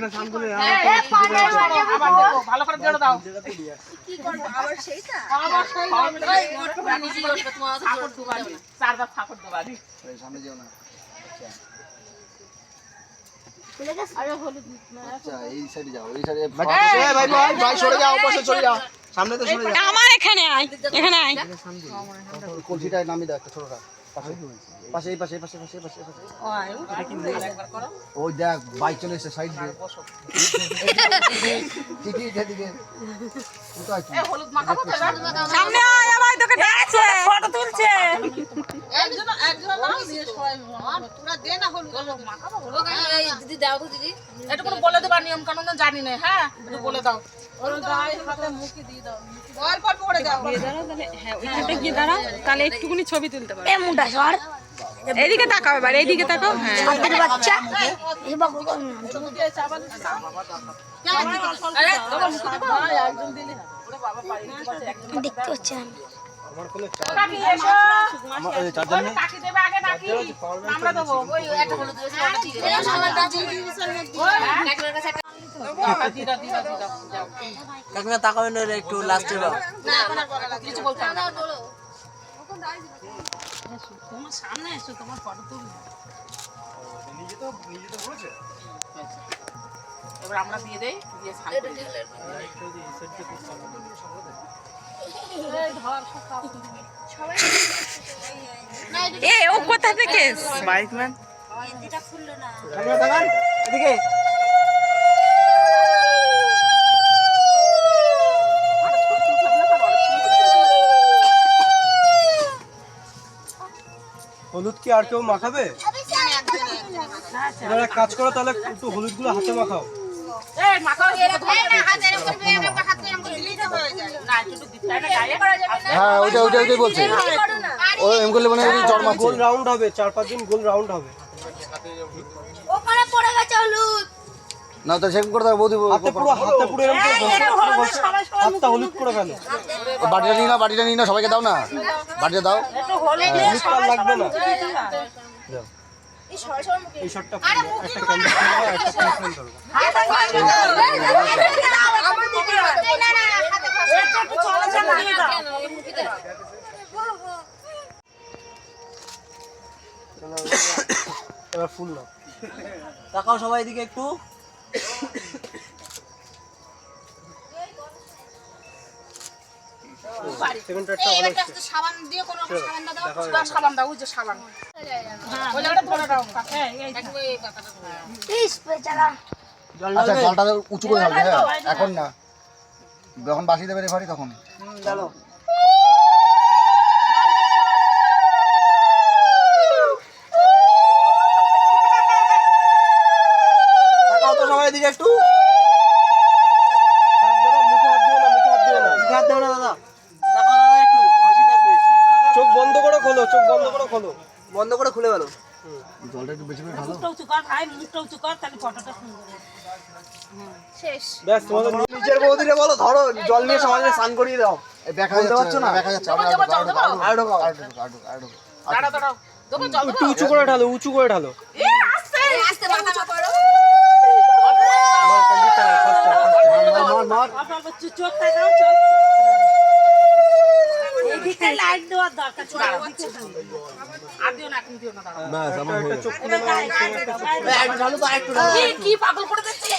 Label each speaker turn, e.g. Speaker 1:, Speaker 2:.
Speaker 1: এখানে স্নান করে
Speaker 2: আবার দেখো ভালো করে জোড়া দাও
Speaker 3: কি করব আবার সেইটা
Speaker 2: আবার সেই নিজে করবে তোমার ঠাকুর দুবারি চারবার ঠাকুর দুবারি
Speaker 1: এই সামনে যেও না আচ্ছা এই সাইডে যাও এই সাইডে ভাই ভাই সরে যাও পাশে চলে যাও সামনে তো সরে যাও
Speaker 4: আমার এখানে আয় এখানে আয়
Speaker 1: কলসিটা নামিয়ে দাও একটা ছোটটা পাশে এই পাশে পাশে পাশে পাশে ওই দেখ বাইক চলে এসে সাইড দিয়ে ঠিকই এদিকে কোথায় কি
Speaker 2: হলুদ মাখাবো তো
Speaker 4: সামনে আয় আমার তোকে ডাকছে ফটো তুলছে
Speaker 2: একজন নাও দিয়ে সবাই তোরা দে না হলুদ মাখাবো হলুদ
Speaker 3: এই দিদি দাও তো দিদি
Speaker 2: এটা কোনো বলে দেবার নিয়ম কানুন জানি না হ্যাঁ একটু বলে দাও ওর গায়ে হাতে মুখে দিয়ে দাও অল্প অল্প করে দাও
Speaker 4: ওইখানটা গিয়ে দাঁড়াও তাহলে একটুকুনি ছবি তুলতে পারবে এইদিকে তাকাও এবার এইদিকে তাকাও হ্যাঁ
Speaker 3: বাচ্চা এই বাবু
Speaker 2: আরে তোমার মুখে দাও একজন দিলি ওরে বাবা পারি
Speaker 3: দেখতে হচ্ছে
Speaker 1: আমার কোনো
Speaker 2: কাকি এসো
Speaker 1: আমার চার্জার নেই
Speaker 2: কাকি দেবে আগে নাকি আমরা দেবো
Speaker 3: ওই একটা হলুদ দিয়েছে ওটা দিয়ে দাও সবার দাঁড়িয়ে দিয়েছেন ডাক্তারের কাছে
Speaker 2: দিদা যাও
Speaker 5: কাকিমা তাকাবেন না একটু লাস্টে দাও
Speaker 2: না এখন আর বলা কিছু বলতে হবে না
Speaker 3: বলো
Speaker 2: তোমার সামনে এসো তোমার ফটো তুলবো
Speaker 1: নিজে তো বলেছে
Speaker 2: এবার আমরা দিয়ে দেই দিয়ে ছাড় করে দিই
Speaker 4: এ ও কোথা থেকে
Speaker 5: বাইকম্যান
Speaker 3: এটা খুললো না
Speaker 5: কাকিমা তাকান এদিকে
Speaker 6: হলুদ কি আর কেউ মাখাবে? এবার এক কাজ করো তাহলে একটু হলুদগুলো হাতে মাখাও।
Speaker 2: এই মাথাও এরকম ধরে না হাত এরকম করবে এরকম হাত এরকম করে দিলেই তো হয়ে যায় না একটু দিতে হবে গায়ে করা যাবে না
Speaker 1: হ্যাঁ ওইটাই বলছে ও এম করলে মানে জ্বর মারছে
Speaker 6: গোল রাউন্ড হবে 4-5 দিন গোল রাউন্ড হবে।
Speaker 3: ওখানে পড়ে গেছে হলুদ
Speaker 1: না তো সেরকম করে দাও বৌদি
Speaker 6: হাতে পুরো এরকম করে ঘষে হাতটা হলুদ করে ফেলো।
Speaker 1: বাটিটা নিয়ে না সবাইকে দাও না বাটিটা দাও
Speaker 6: হলুদ কাল লাগবে না।
Speaker 3: এই সরসর মুখে
Speaker 6: এই শটটা একটা ক্যান্ডেল ধরো একটা ফ্রেম ধরো।
Speaker 3: আমার দিকে না না হাতে একটু চলে চলে দিয়ে দাও মুখে দাও
Speaker 6: এবার ফুল নাও।
Speaker 5: তাকাও সবাই এদিকে একটু
Speaker 6: সেকেন্ডারটা ভালো হচ্ছে।
Speaker 2: একটা সাবান দিয়ে কোন সাবান দাও সাবান দাও ওই যে সাবান ওই জায়গাটা ধরে দাও এই একটু এই পাতাটা
Speaker 3: প্লিজ বেচারা
Speaker 1: আচ্ছা জলটা উঁচু করে ঢালবে হ্যাঁ এখন না যখন বাসি দেবে রেফারি তখন
Speaker 5: চলো তাকাও তো সবাই এদিকে একটু
Speaker 6: মুখে হাত দিও না মুখে হাত দিও না।
Speaker 5: হাত দাও না দাদা তাকাও দাদা একটু হাসি থাকবে
Speaker 6: চোখ বন্ধ করে খোলো চোখ বন্ধ করে খোলো।
Speaker 5: বন্ধ করে খুলে গেল
Speaker 1: জলটা একটু বেশি করে ঢালো
Speaker 4: উঁচু কর ভাই মুখটা উঁচু কর তাহলে ফটোটা সুন্দর
Speaker 3: শেষ
Speaker 6: ব্যাস তোমাদের
Speaker 5: নিচের বৌদিরে বলো ধরো জল নিয়ে সমাজে স্নান করিয়ে দাও
Speaker 1: দেখা
Speaker 5: বলতে
Speaker 1: যাচ্ছে
Speaker 5: পারছো
Speaker 1: না
Speaker 5: না?
Speaker 1: দেখা যাচ্ছে
Speaker 5: আর ঢোকাও
Speaker 2: দাঁড়াও দাঁড়াও দেবো জল
Speaker 6: একটু উঁচু করে ঢালো উঁচু করে ঢালো।
Speaker 2: এ আস্তে
Speaker 3: আস্তে মাথা করো
Speaker 6: মার ক্যান্ডিটা ফার্স্ট
Speaker 1: মার
Speaker 4: চোখ তাকাও চোখ এইদিকে লাইট দেওয়ার দরকার ছিল
Speaker 2: আর দিও না এখন দিও না দাঁড়াও
Speaker 6: একটা চোখ খুলে
Speaker 5: একটু ঢালো তো আরেকটু ঢালো
Speaker 2: কি পাগল করে দিচ্ছে